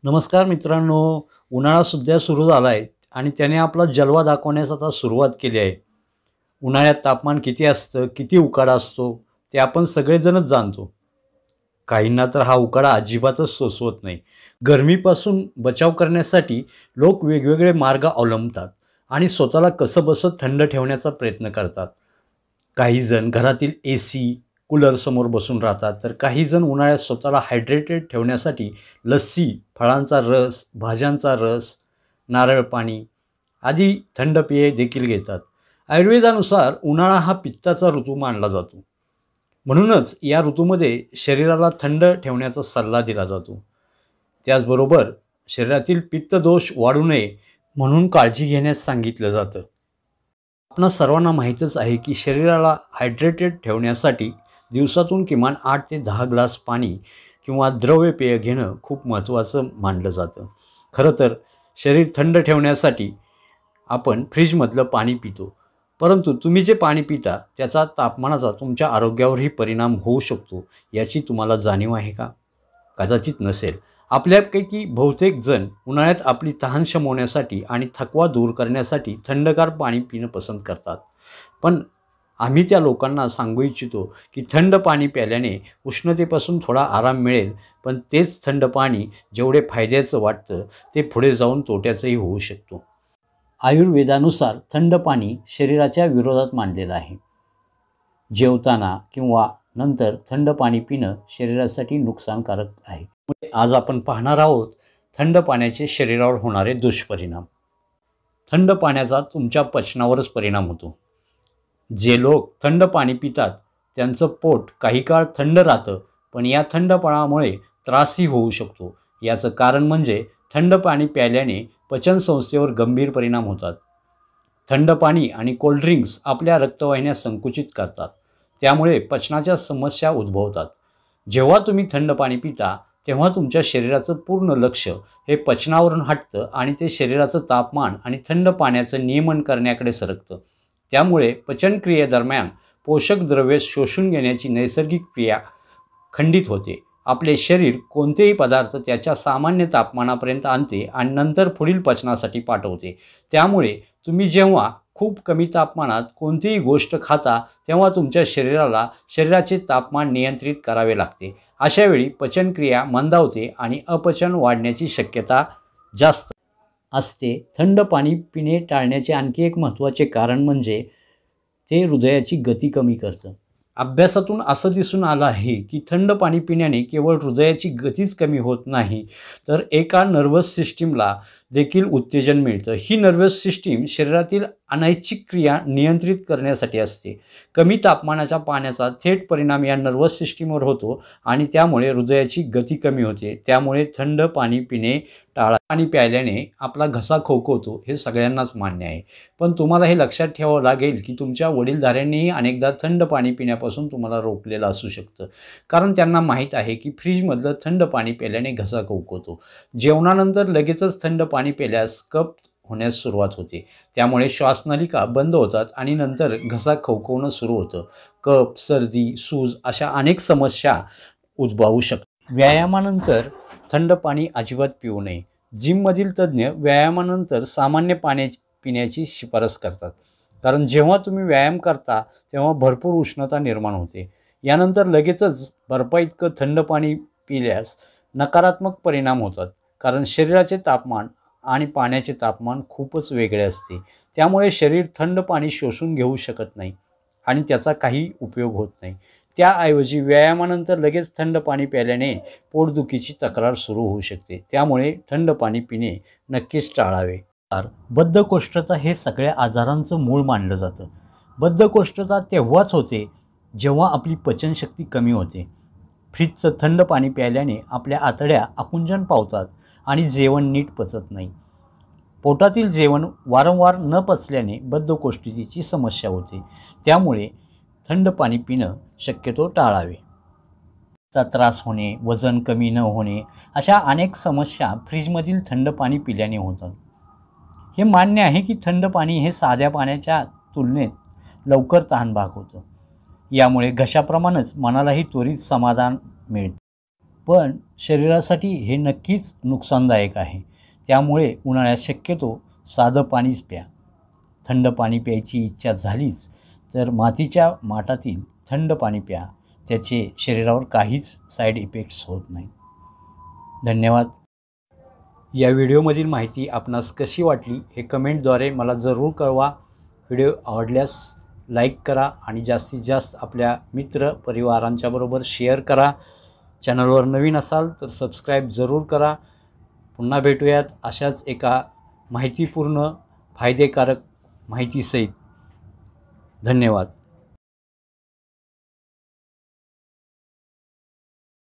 नमस्कार मित्रांनो. उन्हाळा सुद्धा सुरू झाला आहे आणि त्याने आपला जलवा दाखवण्यास आता सुरुवात केली आहे. उन्हाळ्यात तापमान किती असतं, किती उकाडा असतो ते आपण सगळेजणच जाणतो. काहींना तर हा उकाडा अजिबातच सोसवत नाही. गरमीपासून बचाव करण्यासाठी लोक वेगवेगळे मार्ग अवलंबतात आणि स्वतःला कसंबसं थंड ठेवण्याचा प्रयत्न करतात. काही जण घरातील AC, कूलरसमोर बसून राहतात, तर काही जण उन्हाळ्यात स्वतःला हायड्रेटेड ठेवण्यासाठी लस्सी, फळांचा रस, भाज्यांचा रस, नारळ पाणी आदी थंड पेये देखील घेतात. आयुर्वेदानुसार उन्हाळा हा पित्ताचा ऋतू मानला जातो. म्हणूनच या ऋतूमध्ये शरीराला थंड ठेवण्याचा सल्ला दिला जातो. त्याचबरोबर शरीरातील पित्तदोष वाढू नये म्हणून काळजी घेण्यास सांगितलं जातं. आपणा सर्वांना माहीतच आहे की शरीराला हायड्रेटेड ठेवण्यासाठी दिवसातून किमान 8 ते 10 ग्लास पाणी किंवा द्रव्य पेय घेणं खूप महत्त्वाचं मानलं जातं. खरं तर शरीर थंड ठेवण्यासाठी आपण फ्रीजमधलं पाणी पितो, परंतु तुम्ही जे पाणी पिता त्याचा तापमानाचा तुमच्या आरोग्यावरही परिणाम होऊ शकतो. याची तुम्हाला जाणीव आहे का? कदाचित नसेल. आपल्यापैकी बहुतेक जण उन्हाळ्यात आपली तहान शमवण्यासाठी आणि थकवा दूर करण्यासाठी थंडगार पाणी पिणं पसंत करतात. पण आम्ही त्या लोकांना सांगू इच्छितो की थंड पाणी प्यायल्याने उष्णतेपासून थोडा आराम मिळेल, पण तेच थंड पाणी जेवढे फायद्याचं वाटतं ते पुढे जाऊन तोट्याचंही होऊ शकतो. आयुर्वेदानुसार थंड पाणी शरीराच्या विरोधात मांडलेलं आहे. जेवताना किंवा नंतर थंड पाणी पिणं शरीरासाठी नुकसानकारक आहे. आज आपण पाहणार आहोत थंड पाण्याचे शरीरावर होणारे दुष्परिणाम. थंड पाण्याचा तुमच्या पचनावरच परिणाम होतो. जे लोक थंड पाणी पितात त्यांचं पोट काही काळ थंड राहतं, पण या थंडपणामुळे त्रासही होऊ शकतो. याचं कारण म्हणजे थंड पाणी प्यायल्याने पचनसंस्थेवर गंभीर परिणाम होतात. थंड पाणी आणि कोल्ड्रिंक्स आपल्या रक्तवाहिन्या संकुचित करतात, त्यामुळे पचनाच्या समस्या उद्भवतात. जेव्हा तुम्ही थंड पाणी पिता तेव्हा तुमच्या शरीराचं पूर्ण लक्ष हे पचनावरून हटतं आणि ते शरीराचं तापमान आणि थंड पाण्याचं नियमन करण्याकडे सरकतं. त्यामुळे पचनक्रियेदरम्यान पोषक द्रव्ये शोषून घेण्याची नैसर्गिक क्रिया खंडित होते. आपले शरीर कोणतेही पदार्थ त्याच्या सामान्य तापमानापर्यंत आणते आणि नंतर पुढील पचनासाठी पाठवते. त्यामुळे तुम्ही जेव्हा खूप कमी तापमानात कोणतीही गोष्ट खाता तेव्हा तुमच्या शरीराला शरीराचे तापमान नियंत्रित करावे लागते. अशावेळी पचनक्रिया मंदावते आणि अपचन वाढण्याची शक्यता जास्त असते. थंड पाणी पिणे टाळण्याचे आणखी एक महत्त्वाचे कारण म्हणजे ते हृदयाची गती कमी करतं. अभ्यासातून असं दिसून आलं आहे की थंड पाणी पिण्याने केवळ हृदयाची गतीच कमी होत नाही, तर एका नर्वस सिस्टीमला देखील उत्तेजन मिळतं. ही नर्वस सिस्टीम शरीरातील अनैच्छिक क्रिया नियंत्रित करण्यासाठी असते. कमी तापमानाच्या पाण्याचा थेट परिणाम या नर्वस सिस्टीमवर होतो आणि त्यामुळे हृदयाची गती कमी होते. त्यामुळे थंड पाणी पिणे टाळा. पाणी प्यायल्याने आपला घसा खवखवतो हे सगळ्यांनाच मान्य आहे, पण तुम्हाला हे लक्षात ठेवावं लागेल की तुमच्या वडीलधाऱ्यांनीही अनेकदा थंड पाणी पिण्यापासून तुम्हाला रोखलेलं असू शकतं, कारण त्यांना माहीत आहे की फ्रीजमधलं थंड पाणी प्यायल्याने घसा खवखवतो. जेवणानंतर लगेचच थंड पाणी प्यायल्यास कफ होण्यास सुरुवात होते, त्यामुळे श्वासनलिका बंद होतात आणि नंतर घसा खवखवणं सुरू होतं. कफ, सर्दी, सूज अशा अनेक समस्या उद्भवू शकतात. व्यायामानंतर थंड पाणी अजिबात पिऊ नये. जिममधील तज्ज्ञ व्यायामानंतर सामान्य पाणी पिण्याची शिफारस करतात, कारण जेव्हा तुम्ही व्यायाम करता तेव्हा भरपूर उष्णता निर्माण होते. यानंतर लगेचच बर्फाइतकं थंड पाणी पिल्यास नकारात्मक परिणाम होतात, कारण शरीराचे तापमान आणि पाण्याचे तापमान खूपच वेगळे असते. त्यामुळे शरीर थंड पाणी शोषून घेऊ शकत नाही आणि त्याचा काही उपयोग होत नाही. त्याऐवजी व्यायामानंतर लगेच थंड पाणी प्यायल्याने पोटदुखीची तक्रार सुरू होऊ शकते. त्यामुळे थंड पाणी पिणे नक्कीच टाळावे. बद्धकोष्ठता हे सगळ्या आजारांचं मूळ मानलं जातं. बद्धकोष्ठता तेव्हाच होते जेव्हा आपली पचनशक्ती कमी होते. फ्रीजचं थंड पाणी प्यायल्याने आपल्या आतड्या आकुंचन पावतात आणि जेवण नीट पचत नाही. पोटातील जेवण वारंवार न पचल्याने बद्धकोष्ठतेची समस्या होते. त्यामुळे थंड पाणी पिणं शक्यतो टाळावे. चा त्रास होणे, वजन कमी न होणे अशा अनेक समस्या फ्रीजमधील थंड पाणी पिल्याने होतात. हे मान्य आहे की थंड पाणी हे साध्या पाण्याच्या तुलनेत लवकर तहान भागवतं. यामुळे घशाप्रमाणेच मनालाही त्वरित समाधान मिळतं. पण शरीरासाठी हे नक्कीच नुकसानदायक आहे. त्यामुळे उन्हाळ्यात शक्यतो साधं पाणीच प्या. थंड पाणी प्यायची इच्छा झालीच तर मातीच्या माठातील थंड पाणी प्या. त्याचे शरीरावर काहीच साईड इफेक्ट्स होत नाहीत. धन्यवाद. या व्हिडिओमधील माहिती आपणास कशी वाटली हे कमेंटद्वारे मला जरूर कळवा. व्हिडिओ आवडल्यास लाईक करा आणि जास्तीत जास्त आपल्या मित्र परिवारांच्याबरोबर शेअर करा. चॅनलवर नवीन असाल तर सबस्क्राईब जरूर करा. पुन्हा भेटूयात अशाच एका माहितीपूर्ण फायदेकारक माहितीसहित. धन्यवाद.